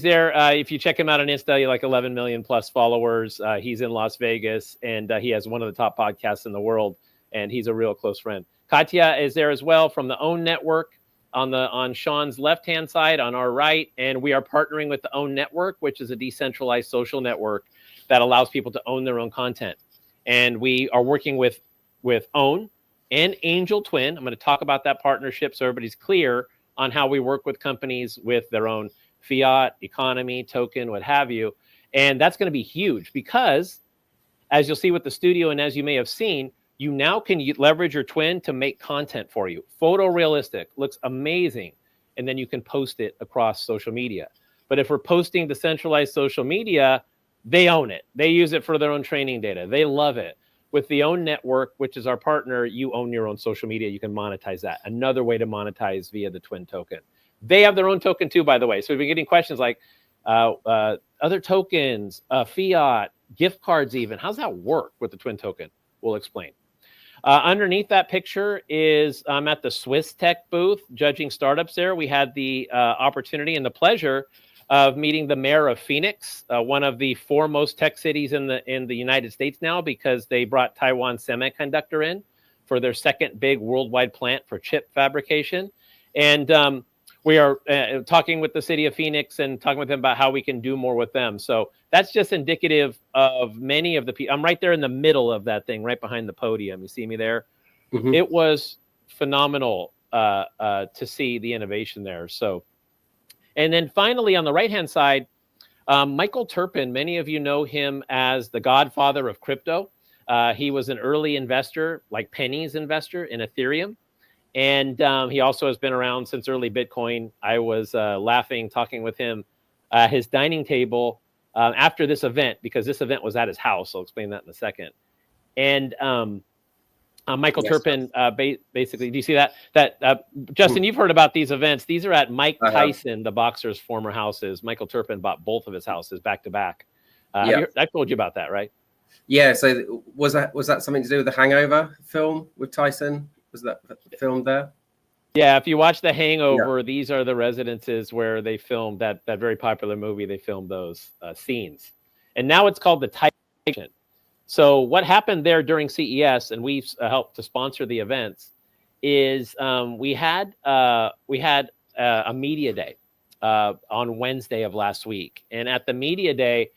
there. If you check him out on Insta, you like 11 million plus followers. He's in Las Vegas, and he has one of the top podcasts in the world, and he's a real close friend. Katya is there as well from the OWN Network on Sean's left-hand side, on our right, and we are partnering with the OWN Network, which is a decentralized social network that allows people to own their own content. And we are working with OWN and Angel Twin. I'm going to talk about that partnership so everybody's clear on how we work with companies with their own fiat, economy, token, what have you. And that's going to be huge because, as you'll see with the studio and as you may have seen, you now can leverage your twin to make content for you. Photorealistic, looks amazing. And then you can post it across social media. But if we're posting decentralized social media, they own it. They use it for their own training data. They love it. With the OWN Network, which is our partner, you own your own social media. You can monetize that. Another way to monetize via the twin token. They have their own token too, by the way. So we've been getting questions like other tokens, fiat, gift cards even. How's that work with the twin token? We'll explain. Underneath that picture is I'm at the Swiss Tech booth judging startups there. We had the opportunity and the pleasure of meeting the mayor of Phoenix, one of the foremost tech cities in the United States now, because they brought Taiwan Semiconductor in for their second big worldwide plant for chip fabrication. And we are talking with the city of Phoenix and talking with them about how we can do more with them. So that's just indicative of many of the people. I'm right there in the middle of that thing, right behind the podium. You see me there? Mm-hmm. It was phenomenal to see the innovation there. So, and then finally on the right-hand side, Michael Turpin, many of you know him as the godfather of crypto. He was an early investor, like Penny's investor in Ethereum. And he also has been around since early Bitcoin. I was laughing, talking with him at his dining table after this event, because this event was at his house. I'll explain that in a second. And Michael Turpin, basically, do you see that? Justin, you've heard about these events. These are at Mike Tyson, the boxer's former houses. Michael Turpin bought both of his houses back to back. I told you about that, right? Yeah. So was that something to do with the Hangover film with Tyson? Was that filmed there? Yeah, if you watch The Hangover, these are the residences where they filmed that very popular movie. They filmed those scenes. And now it's called the Tyson. So what happened there during CES, and we've helped to sponsor the events, is we had a media day on Wednesday of last week. And at the media day,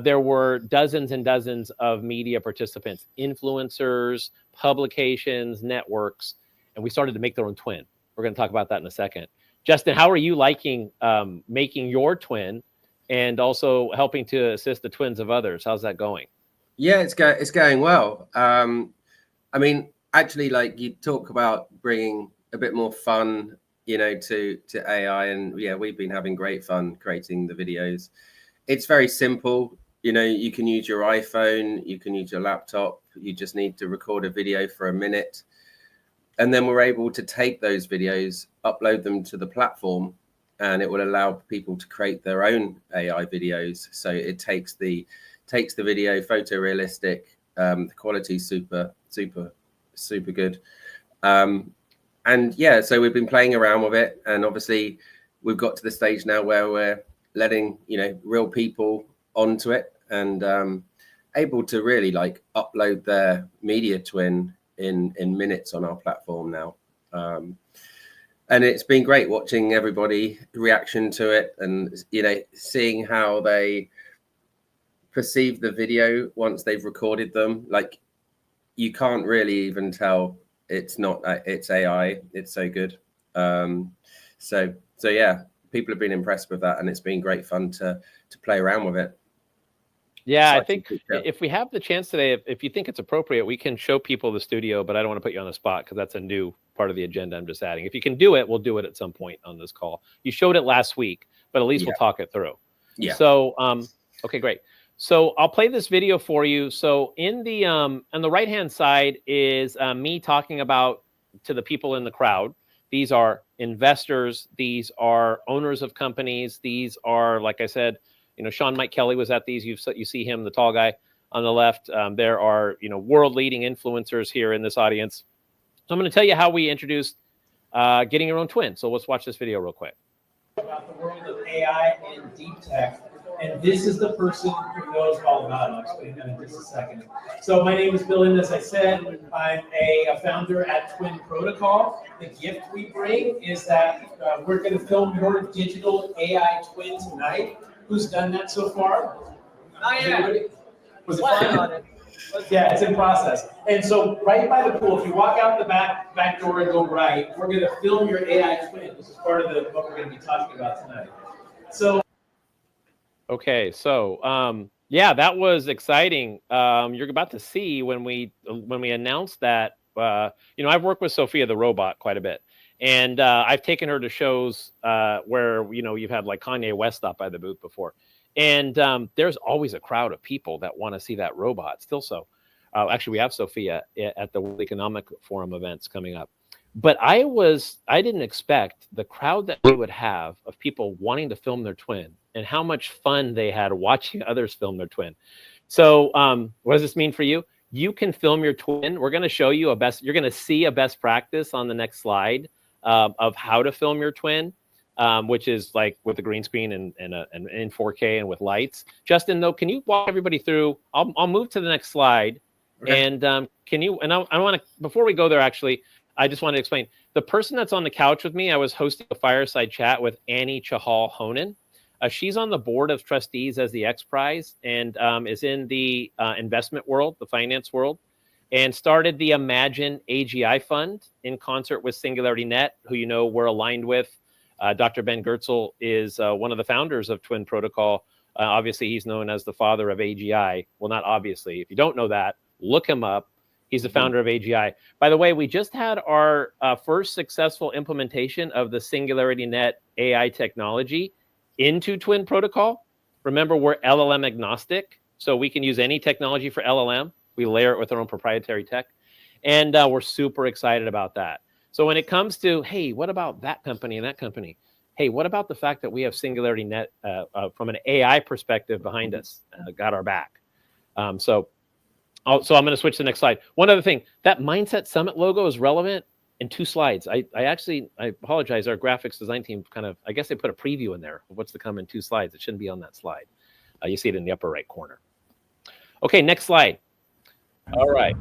there were dozens and dozens of media participants, influencers, publications, networks, and we started to make their own twin. We're going to talk about that in a second. Justin, how are you liking making your twin and also helping to assist the twins of others? How's that going? Yeah, it's going well. I mean, actually, like you talk about bringing a bit more fun, to AI, and we've been having great fun creating the videos. It's very simple. You can use your iPhone, you can use your laptop. You just need to record a video for a minute. And then we're able to take those videos, upload them to the platform, and it will allow people to create their own AI videos. So it takes the video photorealistic, the quality super good. So we've been playing around with it. And obviously we've got to the stage now where we're letting, real people onto it and able to really like upload their media twin in minutes on our platform now. And it's been great watching everybody reaction to it and, seeing how they perceive the video once they've recorded them. Like you can't really even tell it's AI. It's so good. So yeah, people have been impressed with that, and it's been great fun to play around with it. Yeah, I think if we have the chance today, if you think it's appropriate, we can show people the studio, but I don't want to put you on the spot because that's a new part of the agenda I'm just adding. If you can do it, we'll do it at some point on this call. You showed it last week, but at least we'll talk it through. Yeah. So, okay, great. So I'll play this video for you. So in the on the right-hand side is me talking about to the people in the crowd. These are investors. These are owners of companies. These are, like I said, Sean Mike Kelly was at these. You see him, the tall guy on the left. There are, world-leading influencers here in this audience. So I'm going to tell you how we introduced getting your own twin. So let's watch this video real quick. about the world of AI and deep tech. And this is the person who knows all about it. I'll explain that in just a second. So my name is Bill Lind, as I said. I'm a founder at Twin Protocol. The gift we bring is that we're going to film your digital AI twin tonight. Who's done that so far? Not yet. Was it fun? Yeah, it's in process. And so right by the pool, if you walk out the back door and go right, we're going to film your AI twin. This is part of what we're going to be talking about tonight. So. Okay, so yeah, that was exciting. You're about to see when we announced that. I've worked with Sophia the robot quite a bit, and I've taken her to shows where you've had like Kanye West stop by the booth before. And there's always a crowd of people that want to see that robot. Still so. Actually, we have Sophia at the World Economic Forum events coming up. But I didn't expect the crowd that we would have of people wanting to film their twin and how much fun they had watching others film their twin. So what does this mean for you? You can film your twin. We're going to show you you're going to see a best practice on the next slide of how to film your twin. Which is like with a green screen and in 4K and with lights. Justin, though, can you walk everybody through? I'll move to the next slide. Okay. And can you? And I want to, before we go there, actually, I just want to explain. The person that's on the couch with me, I was hosting a fireside chat with Annie Chahal Honan. She's on the board of trustees as the X Prize and is in the investment world, the finance world, and started the Imagine AGI Fund in concert with Singularity Net, who we're aligned with. Dr. Ben Goertzel is one of the founders of Twin Protocol. Obviously, he's known as the father of AGI. Well, not obviously. If you don't know that, look him up. He's the founder of AGI. By the way, we just had our first successful implementation of the Singularity Net AI technology into Twin Protocol. Remember, we're LLM agnostic, so we can use any technology for LLM. We layer it with our own proprietary tech. And we're super excited about that. So when it comes to, hey, what about that company and that company? Hey, what about the fact that we have Singularity Net from an AI perspective behind us, got our back? So I'm going to switch to the next slide. One other thing, that Mindset Summit logo is relevant in 2 slides. I apologize. Our graphics design team I guess they put a preview in there of what's to come in 2 slides. It shouldn't be on that slide. You see it in the upper right corner. Okay, next slide. All right.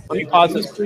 Let me pause this.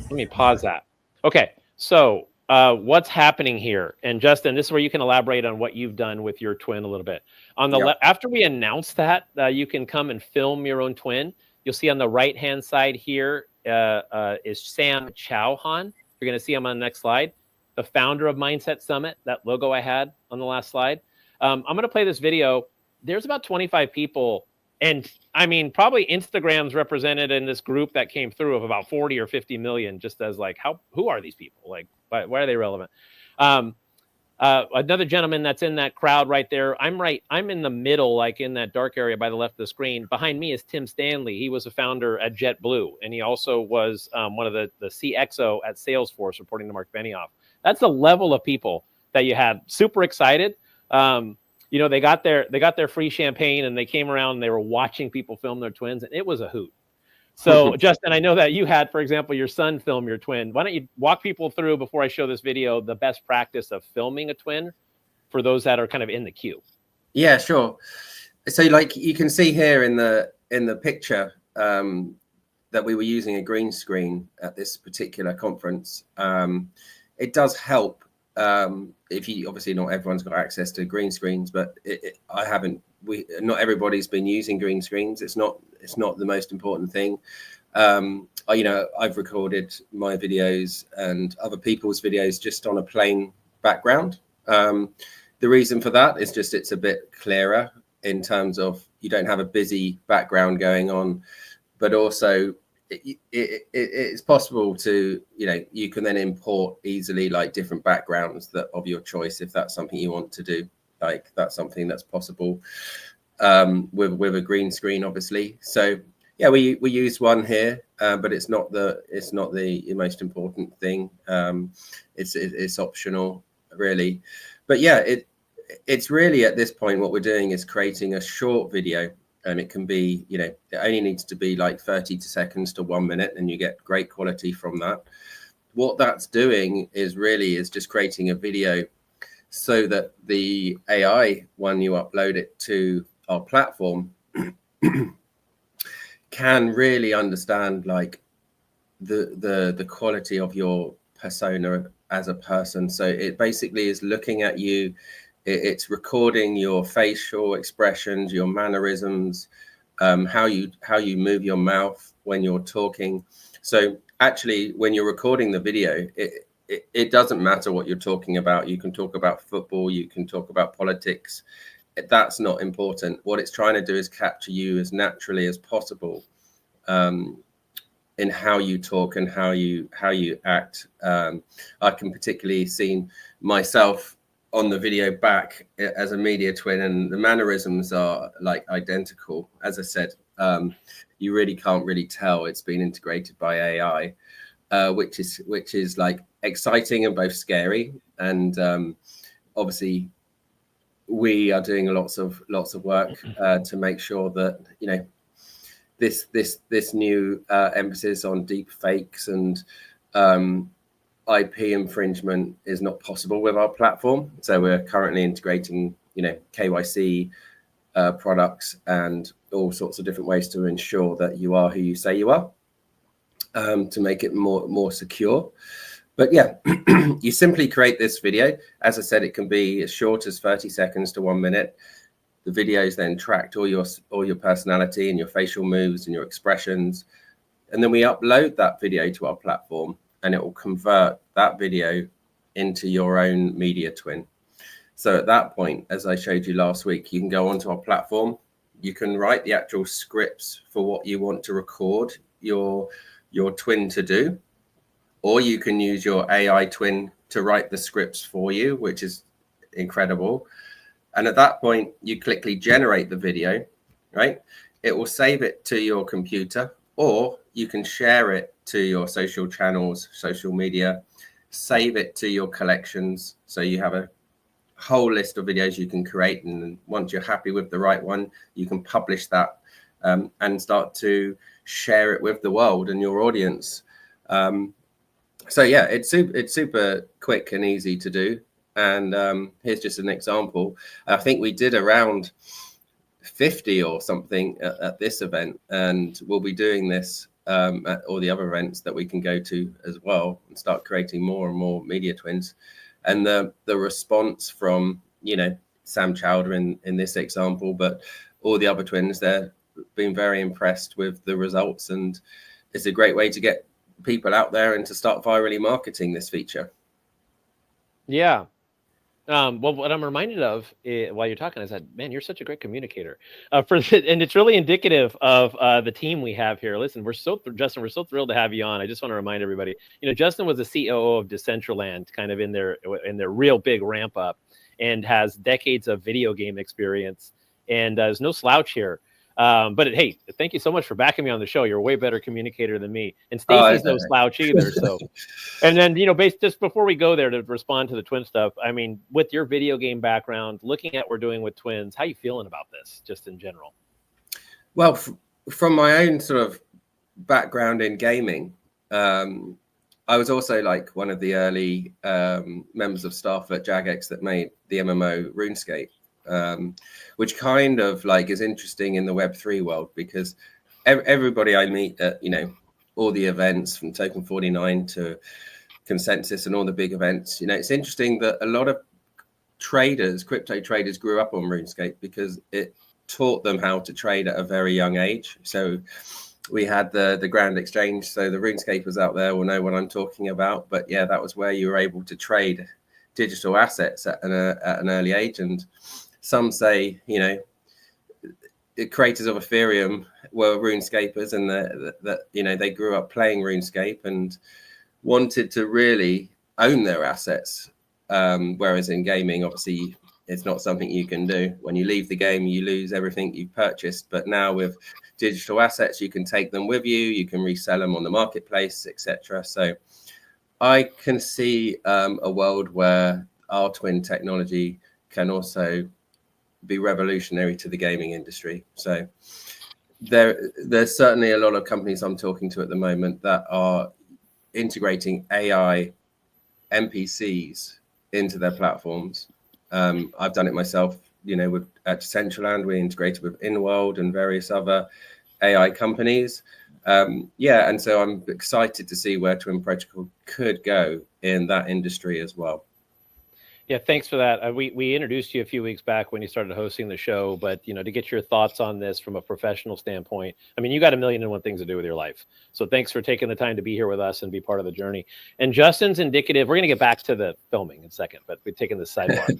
Let me pause that. Okay, so what's happening here? And Justin, this is where you can elaborate on what you've done with your twin a little bit. On the after we announce that, you can come and film your own twin. You'll see on the right-hand side here is Sam Chauhan. You're going to see him on the next slide. The founder of Mindset Summit, that logo I had on the last slide. I'm going to play this video. There's about 25 people. And I mean, probably Instagram's represented in this group that came through of about 40 or 50 million, just as like, who are these people? Like, why are they relevant? Another gentleman that's in that crowd right there. I'm in the middle, like in that dark area by the left of the screen. Behind me is Tim Stanley. He was a founder at JetBlue, and he also was one of the CXO at Salesforce, reporting to Mark Benioff. That's the level of people that you had. Super excited. They got their free champagne and they came around and they were watching people film their twins, and it was a hoot. So Justin, I know that you had, for example, your son film your twin. Why don't you walk people through, before I show this video, the best practice of filming a twin for those that are kind of in the queue? Yeah, sure. So like you can see here in the picture that we were using a green screen at this particular conference. It does help. If you obviously, not everyone's got access to green screens, but not everybody's been using green screens. It's not the most important thing. I've recorded my videos and other people's videos just on a plain background. The reason for that is just it's a bit clearer in terms of you don't have a busy background going on, but also it's possible to, you can then import easily like different backgrounds that of your choice, if that's something you want to do. Like that's something that's possible with a green screen, obviously. So yeah, we used one here, but it's not the most important thing. It's optional, really. But yeah, it's really at this point what we're doing is creating a short video. And it can be, it only needs to be like 30 seconds to 1 minute, and you get great quality from that. what that's doing is just creating a video so that the AI, when you upload it to our platform, can really understand like the quality of your persona as a person. So it basically is looking at you, it's recording your facial expressions, your mannerisms, how you move your mouth when you're talking. So actually, when you're recording the video, it doesn't matter what you're talking about. You can talk about football, you can talk about politics. That's not important. What it's trying to do is capture you as naturally as possible in how you talk and how you act. I can particularly see myself on the video back as a media twin, and the mannerisms are like identical. As I said, you really can't really tell it's been integrated by AI, which is like exciting and both scary. And obviously, we are doing lots of work to make sure that, you know, this new emphasis on deep fakes and IP infringement is not possible with our platform. So we're currently integrating, you know, KYC products and all sorts of different ways to ensure that you are who you say you are, to make it more secure. But yeah, you simply create this video. As I said, it can be as short as 30 seconds to 1 minute. The videos then tracked all your personality and your facial moves and your expressions. And then we upload that video to our platform, and it will convert that video into your own media twin. So at that point, as I showed you last week, you can go onto our platform. You can write the actual scripts for what you want to record your twin to do, or you can use your AI twin to write the scripts for you, which is incredible. And at that point, you quickly generate the video, right? It will save it to your computer, or you can share it to your social channels, social media, save it to your collections. So you have a whole list of videos you can create. And once you're happy with the right one, you can publish that and start to share it with the world and your audience. So yeah, it's super quick and easy to do. And here's just an example. I think we did around 50 or something at this event, and we'll be doing this at all the other events that we can go to as well, and start creating more and more media twins. And the response from, you know, Sam Chowder in this example, but all the other twins, they're been very impressed with the results, and it's a great way to get people out there and to start virally marketing this feature. Yeah. Well, what I'm reminded of while you're talking is that, man, you're such a great communicator. And it's really indicative of the team we have here. Listen, Justin, we're so thrilled to have you on. I just want to remind everybody, you know, Justin was the COO of Decentraland, kind of in their real big ramp up, and has decades of video game experience, and is no slouch here. But hey, thank you so much for backing me on the show. You're a way better communicator than me, and Stacy's no slouch either. So, and then, you know, just before we go there to respond to the twin stuff, I mean, with your video game background, looking at what we're doing with twins, how you feeling about this, just in general? Well, from my own sort of background in gaming, I was also like one of the early members of staff at Jagex that made the MMO RuneScape. Which kind of like is interesting in the Web3 world, because everybody I meet at, you know, all the events from Token 49 to Consensus and all the big events, you know, it's interesting that a lot of crypto traders grew up on RuneScape because it taught them how to trade at a very young age. So we had the Grand Exchange, so the RuneScapers out there will know what I'm talking about. But yeah, that was where you were able to trade digital assets at an early age. And some say, you know, the creators of Ethereum were RuneScapers, and that you know, they grew up playing RuneScape and wanted to really own their assets. Whereas in gaming, obviously, it's not something you can do. When you leave the game, you lose everything you've purchased. But now with digital assets, you can take them with you. You can resell them on the marketplace, etc. So I can see a world where our twin technology can also be revolutionary to the gaming industry. So there's certainly a lot of companies I'm talking to at the moment that are integrating AI NPCs into their platforms. I've done it myself, at Decentraland. We integrated with InWorld and various other AI companies. And so I'm excited to see where Twin Protocol could go in that industry as well. Yeah, thanks for that. We introduced you a few weeks back when you started hosting the show, but to get your thoughts on this from a professional standpoint, I mean, you got 1,000,001 things to do with your life. So thanks for taking the time to be here with us and be part of the journey. And Justin's indicative. We're going to get back to the filming in a second, but we're taking this sidebar.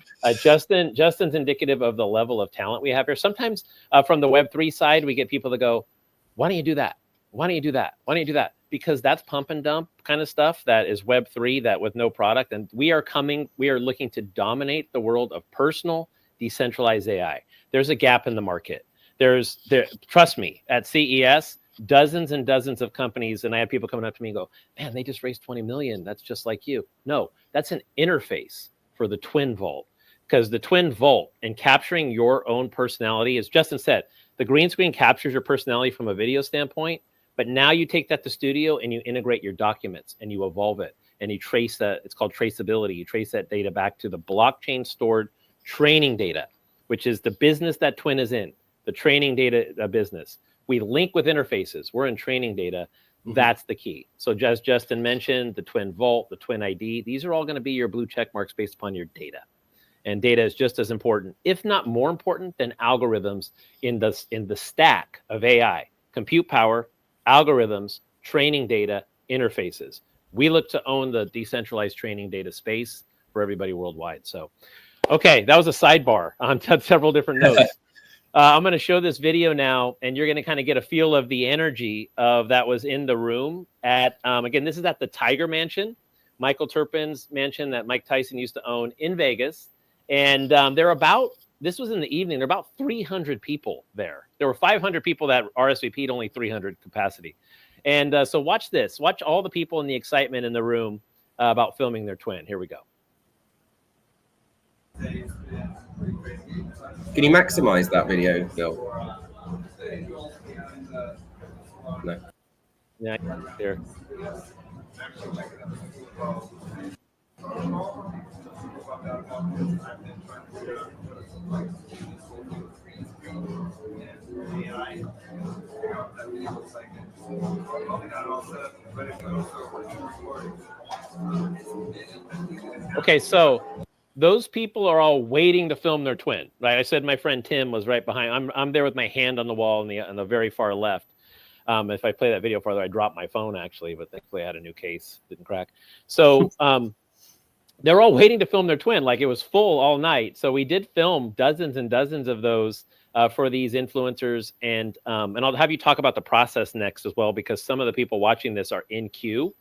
Justin's indicative of the level of talent we have here. Sometimes from the Web3 side, we get people that go, "Why don't you do that? Why don't you do that? Why don't you do that?" Because that's pump and dump kind of stuff that is Web3, that with no product. And we are looking to dominate the world of personal, decentralized AI. There's a gap in the market. Trust me, at CES, dozens and dozens of companies, and I have people coming up to me and go, "Man, they just raised 20 million. That's just like you." No, that's an interface for the Twin Vault, because the Twin Vault and capturing your own personality, as Justin said, the green screen captures your personality from a video standpoint. But now you take that to Studio and you integrate your documents and you evolve it and you trace that. It's called traceability. You trace that data back to the blockchain stored training data, which is the business that Twin is in, the training data business. We link with interfaces. We're in training data. Mm-hmm. That's the key. So as Justin mentioned, the Twin Vault, the Twin ID, these are all going to be your blue check marks based upon your data. And data is just as important, if not more important, than algorithms in the stack of AI, compute power, algorithms, training data, interfaces. We look to own the decentralized training data space for everybody worldwide. So, okay, that was a sidebar on several different notes. I'm going to show this video now, and you're going to kind of get a feel of the energy of that was in the room at, again, this is at the Tiger Mansion, Michael Turpin's mansion that Mike Tyson used to own in Vegas. And this was in the evening. There are about 300 people there. There were 500 people that RSVP'd, only 300 capacity. And so watch this. Watch all the people and the excitement in the room about filming their twin. Here we go. Can you maximize that video, Bill? No. Yeah, here. Okay, so those people are all waiting to film their twin, right? I said my friend Tim was right behind. I'm there with my hand on the wall on the very far left. If I play that video farther, I dropped my phone actually, but thankfully I had a new case, didn't crack. So they're all waiting to film their twin, like it was full all night. So we did film dozens and dozens of those for these influencers, and I'll have you talk about the process next as well, because some of the people watching this are in queue.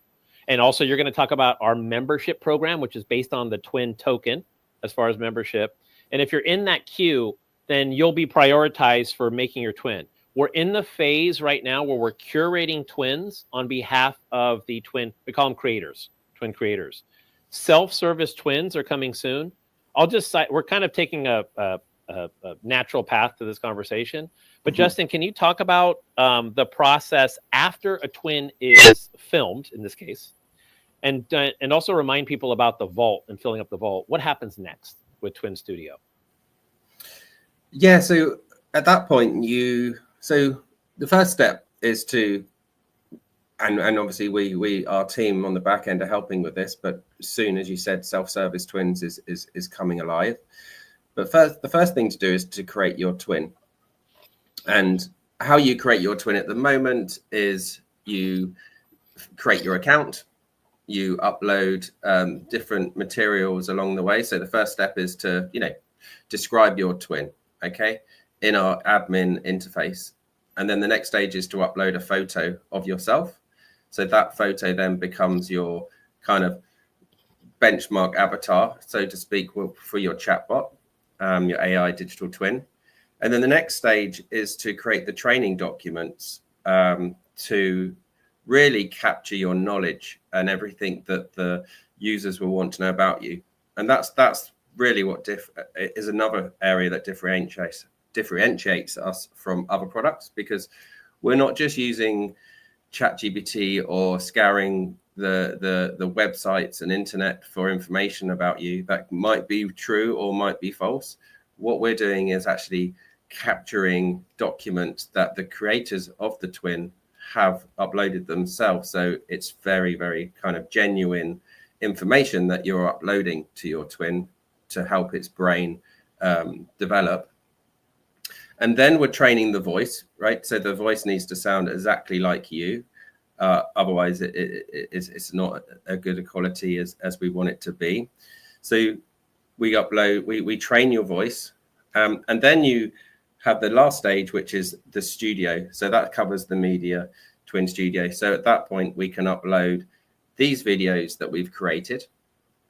And also you're going to talk about our membership program, which is based on the Twin token as far as membership. And if you're in that queue, then you'll be prioritized for making your twin. We're in the phase right now where we're curating twins on behalf of the twin. We call them creators, twin creators. Self-service twins are coming soon. We're kind of taking a natural path to this conversation. But Justin, can you talk about the process after a twin is filmed, in this case, and also remind people about the vault and filling up the vault? What happens next with Twin Studio? Yeah, so at that point, so the first step is to, and obviously our team on the back end are helping with this, but soon, as you said, self-service twins is coming alive. But the first thing to do is to create your twin. And how you create your twin at the moment is you create your account, you upload different materials along the way. So the first step is to, describe your twin, okay, in our admin interface. And then the next stage is to upload a photo of yourself. So that photo then becomes your kind of benchmark avatar, so to speak, for your chatbot, your AI digital twin. And then the next stage is to create the training documents to really capture your knowledge and everything that the users will want to know about you. And that's really what is another area that differentiates us from other products, because we're not just using ChatGPT or scouring the websites and internet for information about you that might be true or might be false. What we're doing is actually capturing documents that the creators of the twin have uploaded themselves. So it's very, very kind of genuine information that you're uploading to your twin to help its brain develop. And then we're training the voice, right? So the voice needs to sound exactly like you. Otherwise, it's not a good quality as we want it to be. So we train your voice, and then you have the last stage, which is the studio. So that covers the media twin studio. So at that point, we can upload these videos that we've created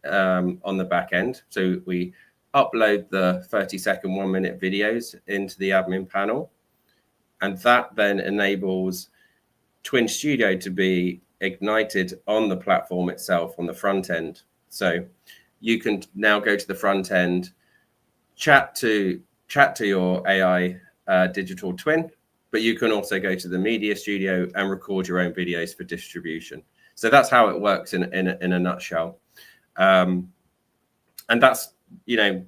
on the back end. So we upload the 30-second, 1-minute videos into the admin panel, and that then enables Twin Studio to be ignited on the platform itself on the front end. So you can now go to the front end, chat to your AI digital twin, but you can also go to the media studio and record your own videos for distribution. So that's how it works in a nutshell. And that's, you know,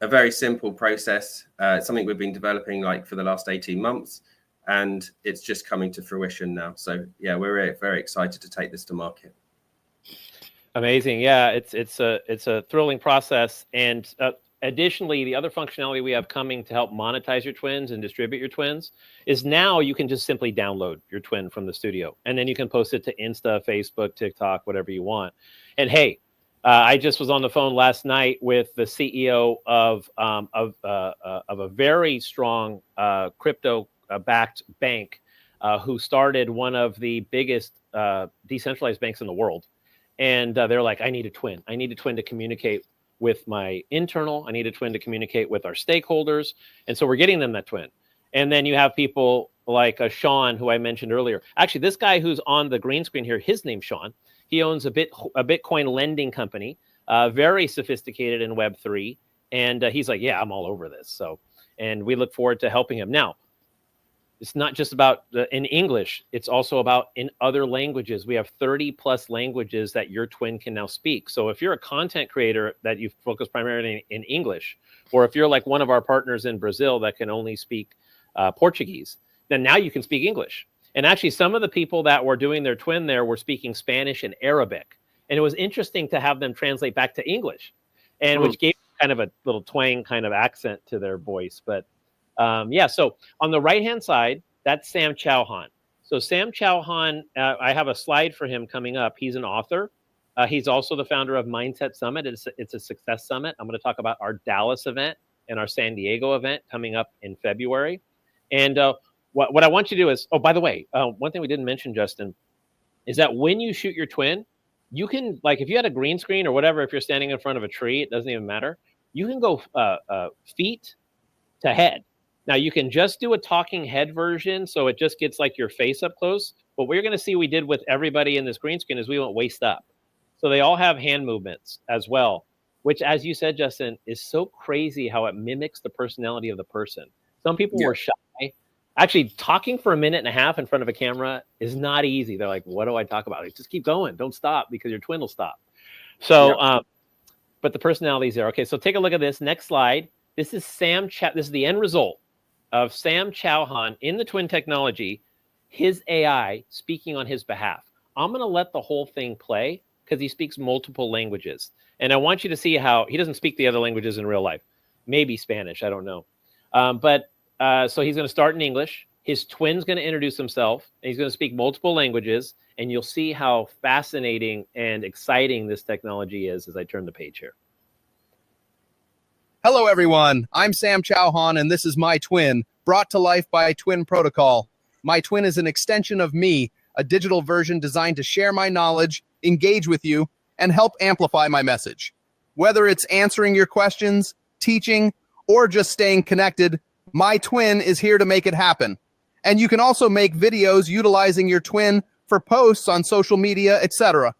a very simple process, something we've been developing like for the last 18 months. And it's just coming to fruition now. So yeah, we're very, very excited to take this to market. Amazing. Yeah, it's a thrilling process. And additionally, the other functionality we have coming to help monetize your twins and distribute your twins is now you can just simply download your twin from the studio, and then you can post it to Insta, Facebook, TikTok, whatever you want. And hey, I just was on the phone last night with the CEO of a very strong crypto backed bank who started one of the biggest decentralized banks in the world. And they're like, I need a twin. I need a twin to communicate with my internal. I need a twin to communicate with our stakeholders. And so we're getting them that twin. And then you have people like Sean, who I mentioned earlier. Actually, this guy who's on the green screen here, his name's Sean. He owns a Bitcoin lending company, very sophisticated in Web3. And he's like, yeah, I'm all over this. So, and we look forward to helping him. Now, it's not just about in English. It's also about in other languages. We have 30 plus languages that your twin can now speak. So if you're a content creator that you focus primarily in English, or if you're like one of our partners in Brazil that can only speak Portuguese, then now you can speak English. And actually, some of the people that were doing their twin there were speaking Spanish and Arabic. And it was interesting to have them translate back to English, and which gave kind of a little twang kind of accent to their voice. But yeah, so on the right-hand side, that's Sam Chauhan. So Sam Chauhan, I have a slide for him coming up. He's an author. He's also the founder of Mindset Summit. It's a success summit. I'm going to talk about our Dallas event and our San Diego event coming up in February. And what I want you to do is, oh, by the way, one thing we didn't mention, Justin, is that when you shoot your twin, you can, like, if you had a green screen or whatever, if you're standing in front of a tree, it doesn't even matter. You can go feet to head. Now, you can just do a talking head version, so it just gets like your face up close. But what you're going to see we did with everybody in this green screen is we went waist up. So they all have hand movements as well, which, as you said, Justin, is so crazy how it mimics the personality of the person. Some people were shy. Actually, talking for a minute and a half in front of a camera is not easy. They're like, what do I talk about? Like, just keep going. Don't stop, because your twin will stop. So, but the personality is there. Okay, so take a look at this. Next slide. This is this is the end result of Sam Chauhan in the twin technology, his AI speaking on his behalf. I'm going to let the whole thing play because he speaks multiple languages. And I want you to see how he doesn't speak the other languages in real life. Maybe Spanish, I don't know. So he's going to start in English. His twin's going to introduce himself, and he's going to speak multiple languages. And you'll see how fascinating and exciting this technology is as I turn the page here. Hello, everyone. I'm Sam Chauhan, and this is My Twin, brought to life by Twin Protocol. My Twin is an extension of me, a digital version designed to share my knowledge, engage with you, and help amplify my message. Whether it's answering your questions, teaching, or just staying connected, My Twin is here to make it happen. And you can also make videos utilizing your twin for posts on social media, etc.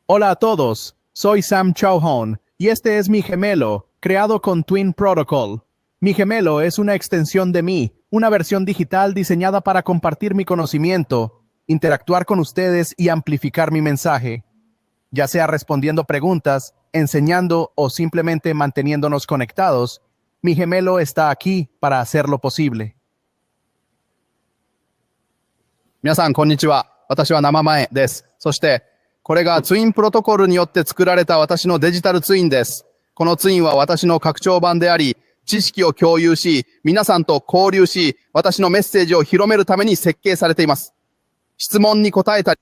Hola a todos, soy Sam Chauhan. Y este es mi gemelo, creado con Twin Protocol. Mi gemelo es una extensión de mí, una versión digital diseñada para compartir mi conocimiento, interactuar con ustedes y amplificar mi mensaje, ya sea respondiendo preguntas, enseñando o simplemente manteniéndonos conectados. Mi gemelo está aquí para hacerlo posible. 皆さん、こんにちは。私は生前です。そして、これがツインプロトコルによって作られた私のデジタルツインです。このツインは私の拡張版であり、知識を共有し、皆さんと交流し、私のメッセージを広めるために設計されています。質問に答えたり、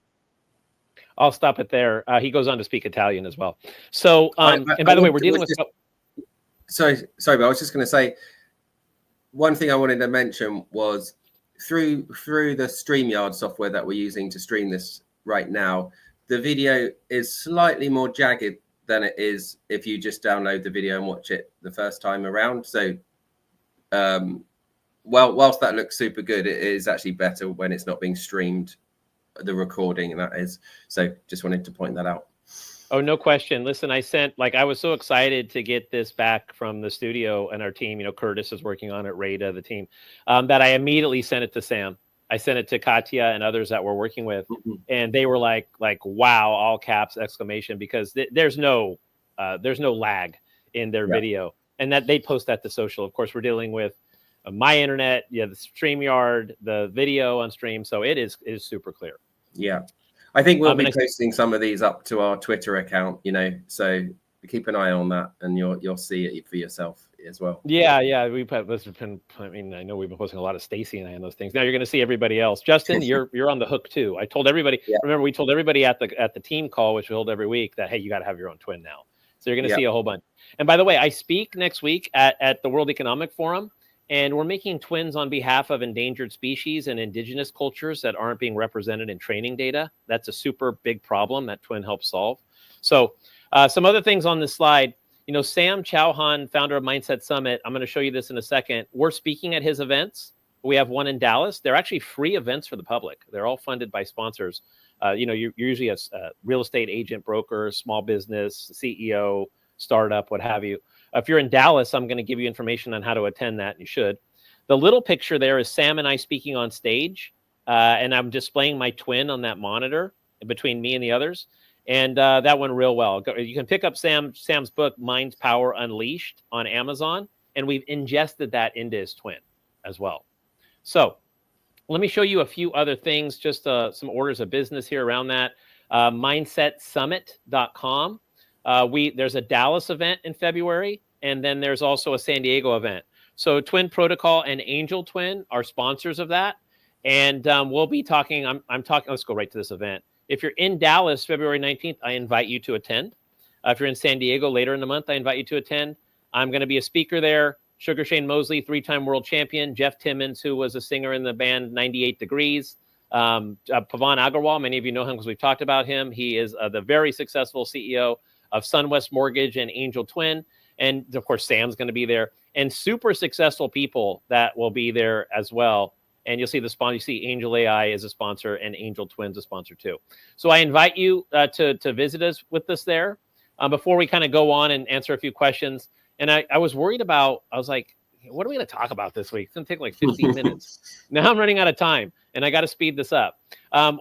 I'll stop it there. He goes on to speak Italian as well. So, and by the way, we're dealing with. Sorry, but I was just going to say one thing I wanted to mention was through the StreamYard software that we're using to stream this right now, the video is slightly more jagged than it is if you just download the video and watch it the first time around. So, whilst that looks super good, it is actually better when it's not being streamed, the recording, and that is. So, just wanted to point that out. Oh, no question. Listen, I was so excited to get this back from the studio and our team. You know, Curtis is working on it, Rada, the team, that I immediately sent it to Sam. I sent it to Katya and others that we're working with, and they were like, wow, all caps, exclamation, because there's no lag in their video, and that they post that to social. Of course, we're dealing with my internet, the StreamYard, the video on stream, so it is super clear. Yeah. I think we'll be posting some of these up to our Twitter account, you know, so keep an eye on that and you'll see it for yourself as well. Yeah. We've been, I mean, I know we've been posting a lot of Stacy and I on those things. Now you're going to see everybody else. Justin, you're on the hook too. I told everybody, remember we told everybody at the team call, which we hold every week, that, hey, you got to have your own twin now. So you're going to see a whole bunch. And by the way, I speak next week at the World Economic Forum. And we're making twins on behalf of endangered species and indigenous cultures that aren't being represented in training data. That's a super big problem that twin helps solve. So some other things on this slide, you know, Sam Chauhan, founder of Mindset Summit, I'm going to show you this in a second. We're speaking at his events. We have one in Dallas. They're actually free events for the public. They're all funded by sponsors. You know, you're usually a real estate agent, broker, small business, CEO, startup, what have you. If you're in Dallas, I'm going to give you information on how to attend that, and you should. The little picture there is Sam and I speaking on stage, and I'm displaying my twin on that monitor between me and the others, and that went real well. You can pick up Sam's book, Mind Power Unleashed, on Amazon, and we've ingested that into his twin as well. So let me show you a few other things, just some orders of business here around that. MindsetSummit.com. There's a Dallas event in February, and then there's also a San Diego event. So Twin Protocol and Angel Twin are sponsors of that. And we'll be talking, I'm talking, let's go right to this event. If you're in Dallas, February 19th, I invite you to attend. If you're in San Diego later in the month, I invite you to attend. I'm going to be a speaker there. Sugar Shane Mosley, 3-time world champion. Jeff Timmons, who was a singer in the band 98 Degrees. Pavan Agarwal, many of you know him because we've talked about him. He is the very successful CEO of SunWest Mortgage and Angel Twin. And of course, Sam's going to be there. And super successful people that will be there as well. And you'll see the sponsor. You see Angel AI is a sponsor and Angel Twin's a sponsor too. So I invite you to visit us with us there. Before we kind of go on and answer a few questions. And I was worried about, I was like, what are we going to talk about this week? It's going to take like 15 minutes. Now I'm running out of time and I got to speed this up.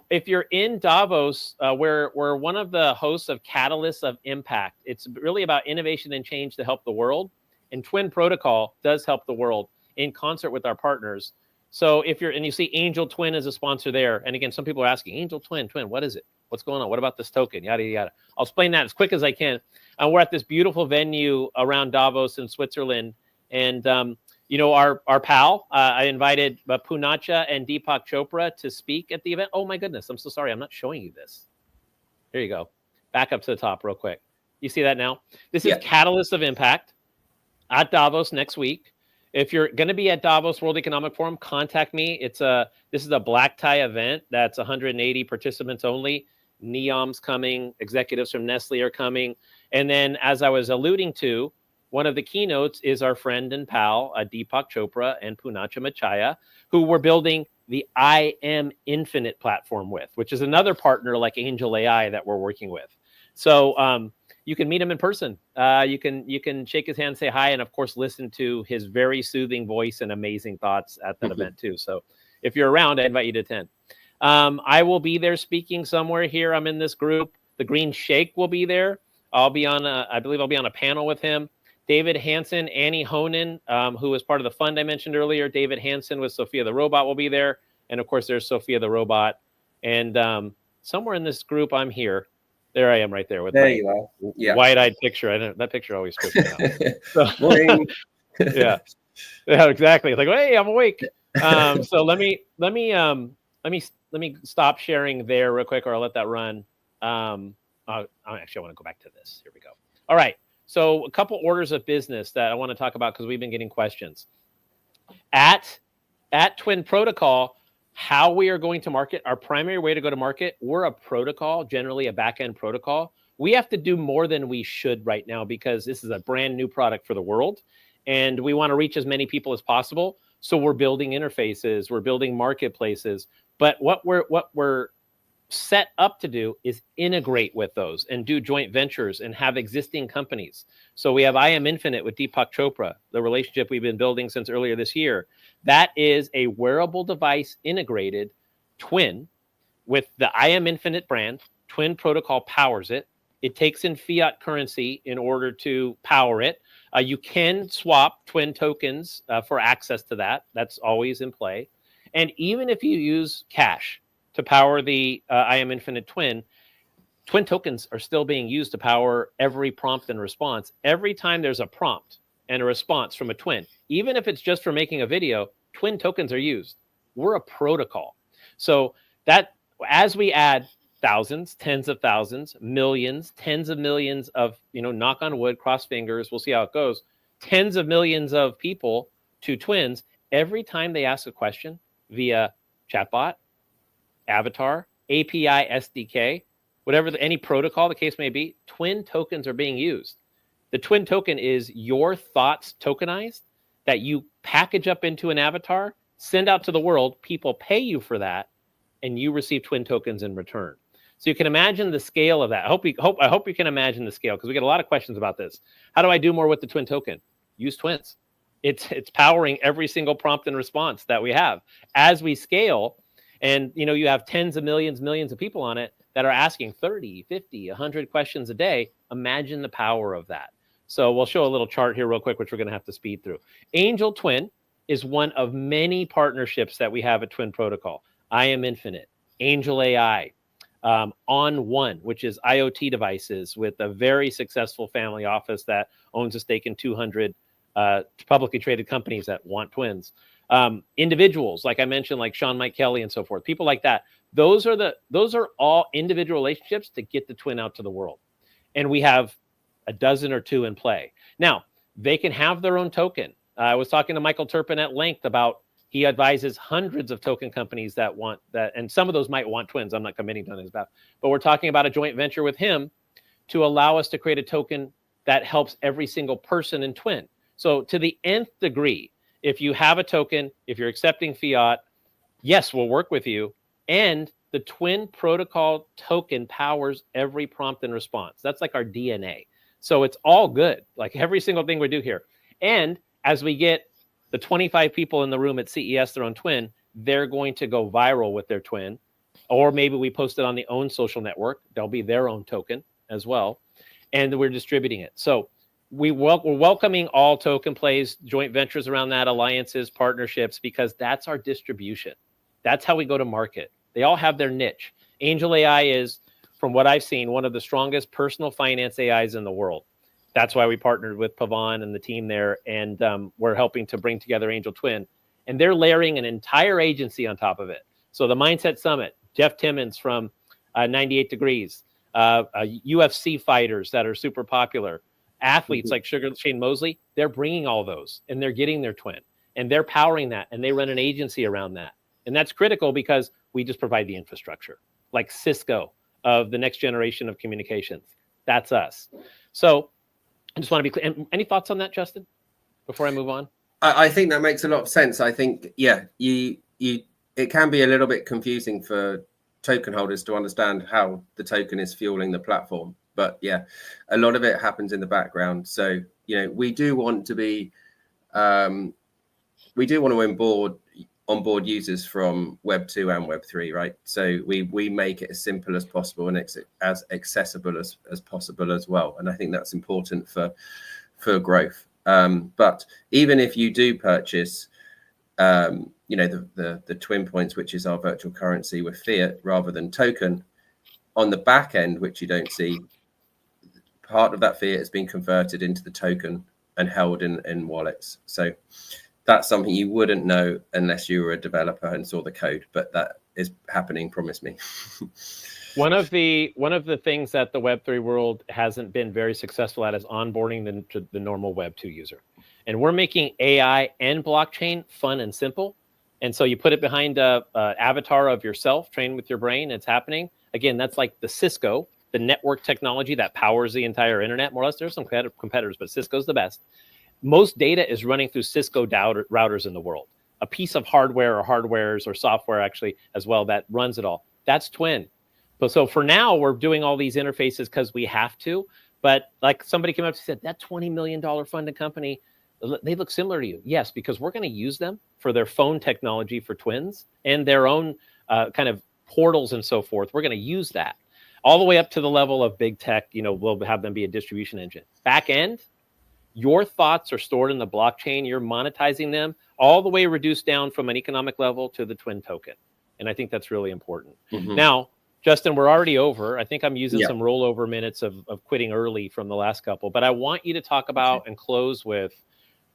If you're in Davos, we're one of the hosts of Catalysts of Impact. It's really about innovation and change to help the world. And Twin Protocol does help the world in concert with our partners. So if you're, and you see Angel Twin as a sponsor there. And again, some people are asking, Angel Twin, what is it? What's going on? What about this token? Yada, yada. I'll explain that as quick as I can. We're at this beautiful venue around Davos in Switzerland. And, you know, our pal, I invited Punacha and Deepak Chopra to speak at the event. Oh, my goodness. I'm so sorry. I'm not showing you this. There you go. Back up to the top real quick. You see that now? This is Catalyst of Impact at Davos next week. If you're going to be at Davos World Economic Forum, contact me. This is a black tie event. That's 180 participants only. NEOM's coming. Executives from Nestle are coming. And then, as I was alluding to, one of the keynotes is our friend and pal, Deepak Chopra and Punacha Machaya, who we're building the I Am Infinite platform with, which is another partner like Angel AI that we're working with. So you can meet him in person. You can shake his hand, say hi, and of course, listen to his very soothing voice and amazing thoughts at that event too. So if you're around, I invite you to attend. I will be there speaking somewhere here. I'm in this group. The Green Shake will be there. I'll be on, I believe I'll be on a panel with him. David Hansen, Annie Honan, who was part of the fund I mentioned earlier. David Hansen with Sophia the Robot will be there. And of course, there's Sophia the Robot. And somewhere in this group, I'm here. There I am right there with There my you are. Yeah. wide-eyed picture. I know that picture always trips me out. So, Morning. yeah, exactly. It's like, hey, I'm awake. So let me stop sharing there real quick, or I'll let that run. Actually, I want to go back to this. Here we go. All right. So a couple orders of business that I want to talk about because we've been getting questions. At Twin Protocol, how we are going to market, our primary way to go to market, we're a protocol, generally a back-end protocol. We have to do more than we should right now because this is a brand new product for the world, and we want to reach as many people as possible. So we're building interfaces, we're building marketplaces, but what we're set up to do is integrate with those and do joint ventures and have existing companies. So we have I Am Infinite with Deepak Chopra, the relationship we've been building since earlier this year. That is a wearable device integrated twin with the I Am Infinite brand. Twin Protocol powers it. It takes in fiat currency in order to power it. You can swap twin tokens for access to that. That's always in play. And even if you use cash to power the I Am Infinite twin tokens are still being used to power every prompt and response. Every time there's a prompt and a response from a twin, even if it's just for making a video, twin tokens are used. We're a protocol. So that as we add thousands, tens of thousands, millions, tens of millions of, knock on wood, cross fingers, we'll see how it goes, tens of millions of people to twins, every time they ask a question via chatbot, avatar, API, SDK, whatever any protocol the case may be, twin tokens are being used. The twin token is your thoughts tokenized that you package up into an avatar, send out to the world, people pay you for that, and you receive twin tokens in return. So you can imagine the scale of that. I hope you can imagine the scale because we get a lot of questions about this. How do I do more with the twin token? Use twins. It's powering every single prompt and response that we have. As we scale, and you have tens of millions of people on it that are asking 30, 50, 100 questions a day. Imagine the power of that. So we'll show a little chart here real quick, which we're going to have to speed through. Angel Twin is one of many partnerships that we have at Twin Protocol. I Am Infinite, Angel AI, On One, which is IoT devices with a very successful family office that owns a stake in 200 publicly traded companies that want twins. Individuals, like I mentioned, like Sean Mike Kelly and so forth, people like that. Those are all individual relationships to get the twin out to the world. And we have a dozen or two in play. Now, they can have their own token. I was talking to Michael Turpin at length about, he advises hundreds of token companies that want that, and some of those might want twins. I'm not committing to this, but we're talking about a joint venture with him to allow us to create a token that helps every single person in twin. So to the nth degree, if you have a token, if you're accepting fiat, yes, we'll work with you. And the Twin Protocol token powers every prompt and response. That's like our DNA. So it's all good, like every single thing we do here. And as we get the 25 people in the room at CES, their own twin, they're going to go viral with their twin. Or maybe we post it on the own social network. There'll be their own token as well. And we're distributing it. So we're welcoming all token plays, joint ventures around that, alliances, partnerships, because that's our distribution. That's how we go to market. They all have their niche. Angel AI is, from what I've seen, one of the strongest personal finance AIs in the world. That's why we partnered with Pavan and the team there, and we're helping to bring together Angel Twin. And they're layering an entire agency on top of it. So the Mindset Summit, Jeff Timmons from 98 Degrees, UFC fighters that are super popular, athletes like Sugar Shane Mosley, they're bringing all those, and they're getting their twin, and they're powering that, and they run an agency around that. And that's critical because we just provide the infrastructure, like Cisco of the next generation of communications. That's us. So I just want to be clear. Any thoughts on that, Justin, before I move on? I think that makes a lot of sense. I think, yeah, it can be a little bit confusing for token holders to understand how the token is fueling the platform. But yeah, a lot of it happens in the background. So, we do want to be, we do want to onboard onboard users from Web 2 and Web 3, right? So we make it as simple as possible and as accessible as possible as well. And I think that's important for growth. But even if you do purchase, the Twin Points, which is our virtual currency with fiat rather than token, on the back end, which you don't see, part of that fiat has been converted into the token and held in wallets. So that's something you wouldn't know unless you were a developer and saw the code, but that is happening, promise me. One of the things that the Web3 world hasn't been very successful at is onboarding the normal Web 2 user. And we're making AI and blockchain fun and simple. And so you put it behind a avatar of yourself, trained with your brain, it's happening. Again, that's like the Cisco, the network technology that powers the entire internet, more or less. There's some competitors, but Cisco's the best. Most data is running through Cisco routers in the world. A piece of hardware or hardwares or software actually as well that runs it all. That's Twin. But so for now, we're doing all these interfaces because we have to. But like somebody came up and said, that $20 million funded company, they look similar to you. Yes, because we're going to use them for their phone technology for twins and their own kind of portals and so forth. We're going to use that all the way up to the level of big tech. We'll have them be a distribution engine. Back end, your thoughts are stored in the blockchain. You're monetizing them all the way reduced down from an economic level to the Twin token. And I think that's really important. Mm-hmm. Now, Justin, we're already over. I think I'm using some rollover minutes of quitting early from the last couple, but I want you to talk about and close with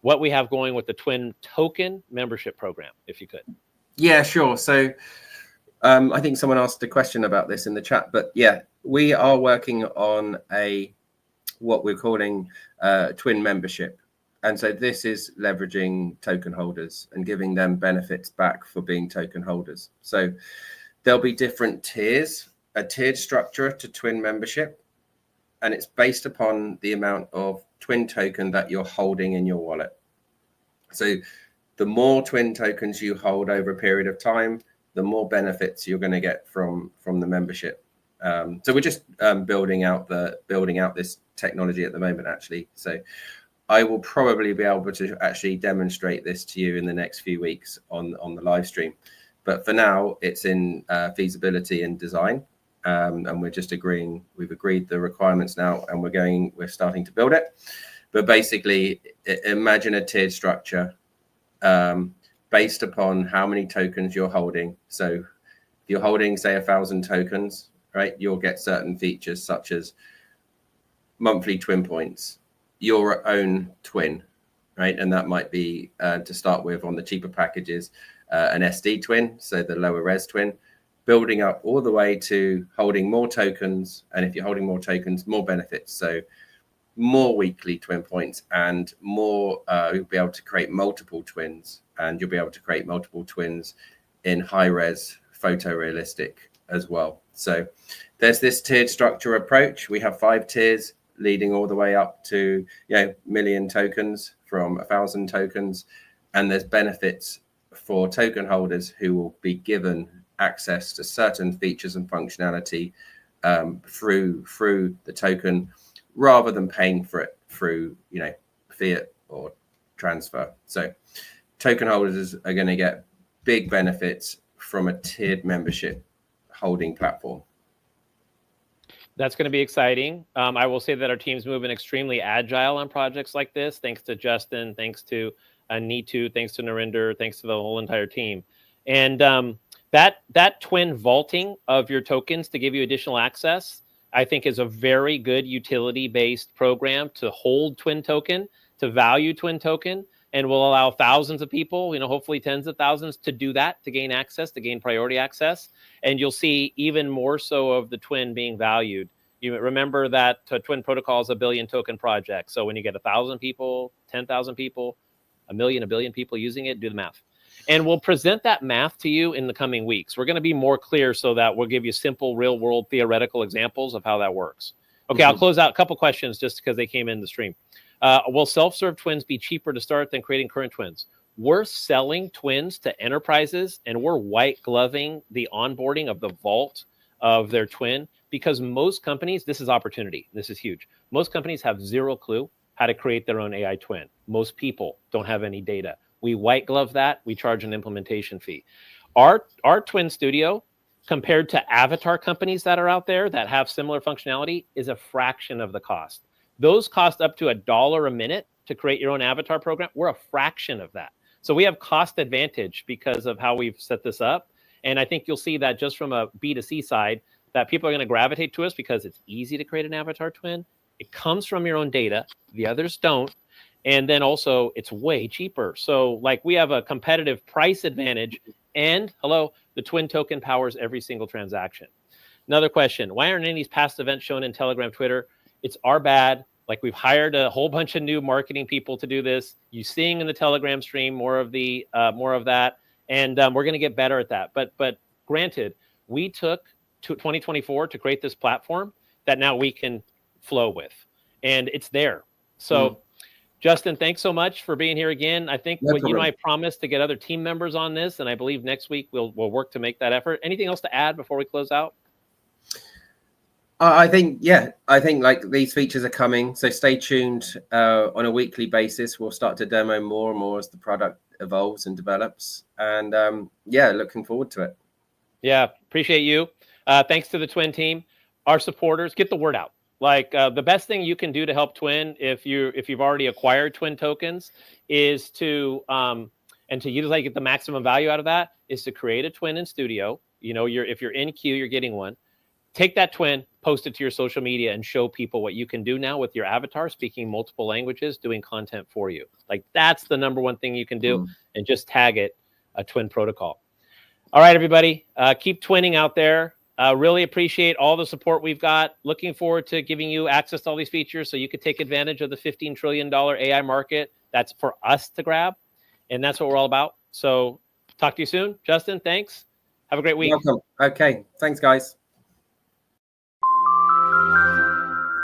what we have going with the Twin token membership program, if you could. Yeah, sure. So I think someone asked a question about this in the chat, but yeah, we are working on what we're calling Twin membership. And so this is leveraging token holders and giving them benefits back for being token holders. So there'll be different tiers, a tiered structure to Twin membership, and it's based upon the amount of Twin token that you're holding in your wallet. So the more Twin tokens you hold over a period of time, the more benefits you're going to get from the membership. So we're just building out this technology at the moment, actually. So I will probably be able to actually demonstrate this to you in the next few weeks on the live stream. But for now, it's in feasibility and design, and we're just we've agreed the requirements now, and we're starting to build it. But basically, imagine a tiered structure based upon how many tokens you're holding. So if you're holding, say, 1,000 tokens, right, you'll get certain features such as monthly Twin points, your own Twin, right? And that might be, to start with on the cheaper packages, an SD Twin, so the lower res Twin, building up all the way to holding more tokens. And if you're holding more tokens, more benefits. So more weekly Twin points and more, you'll be able to create multiple twins, and you'll be able to create multiple twins in high res photorealistic as well. So there's this tiered structure approach. We have 5 tiers leading all the way up to, million tokens from 1,000 tokens. And there's benefits for token holders who will be given access to certain features and functionality through the token, rather than paying for it through fiat or transfer. So token holders are going to get big benefits from a tiered membership holding platform. That's going to be exciting. I will say that our team's moving extremely agile on projects like this, thanks to Justin, thanks to Neetu, thanks to Narinder, thanks to the whole entire team. And that Twin vaulting of your tokens to give you additional access, I think, is a very good utility-based program to hold Twin token, to value Twin token, and will allow thousands of people, hopefully tens of thousands, to do that, to gain access, to gain priority access. And you'll see even more so of the Twin being valued. You remember that Twin Protocol is a billion token project. So when you get 1,000 people, 10,000 people, a billion people using it, do the math. And we'll present that math to you in the coming weeks. We're going to be more clear so that we'll give you simple, real world theoretical examples of how that works. Okay, I'll close out a couple questions just because they came in the stream. Will self-serve twins be cheaper to start than creating current twins? We're selling twins to enterprises, and we're white gloving the onboarding of the vault of their twin, because most companies, this is opportunity. This is huge. Most companies have zero clue how to create their own AI twin. Most people don't have any data. We white glove that. We charge an implementation fee. Our Twin Studio, compared to avatar companies that are out there that have similar functionality, is a fraction of the cost. Those cost up to $1 a minute to create your own avatar program. We're a fraction of that. So we have cost advantage because of how we've set this up. And I think you'll see that just from a B2C side, that people are going to gravitate to us because it's easy to create an avatar twin. It comes from your own data. The others don't. And then also it's way cheaper. So like we have a competitive price advantage, and the twin token powers every single transaction. Another question, why aren't any of these past events shown in Telegram, Twitter? It's our bad. Like we've hired a whole bunch of new marketing people to do this. You seeing in the Telegram stream more of that. And we're going to get better at that. But granted, we took 2024 to create this platform that now we can flow with, and it's there. So Justin, thanks so much for being here again. I think you and I promised to get other team members on this, and I believe next week we'll work to make that effort. Anything else to add before we close out? I think like these features are coming, so stay tuned. On a weekly basis, we'll start to demo more and more as the product evolves and develops. And looking forward to it. Yeah, appreciate you. Thanks to the Twin team, our supporters. Get the word out. Like the best thing you can do to help Twin, if you've already acquired Twin tokens, is to and to use get the maximum value out of that, is to create a Twin in Studio. If you're in queue, you're getting one. Take that Twin, post it to your social media, and show people what you can do now with your avatar, speaking multiple languages, doing content for you. Like that's the number one thing you can do, and just tag it a Twin protocol. All right, everybody, keep twinning out there. Really appreciate all the support we've got. Looking forward to giving you access to all these features so you could take advantage of the $15 trillion AI market. That's for us to grab, and that's what we're all about. So talk to you soon. Justin, thanks. Have a great week. Welcome. Okay. Thanks, guys.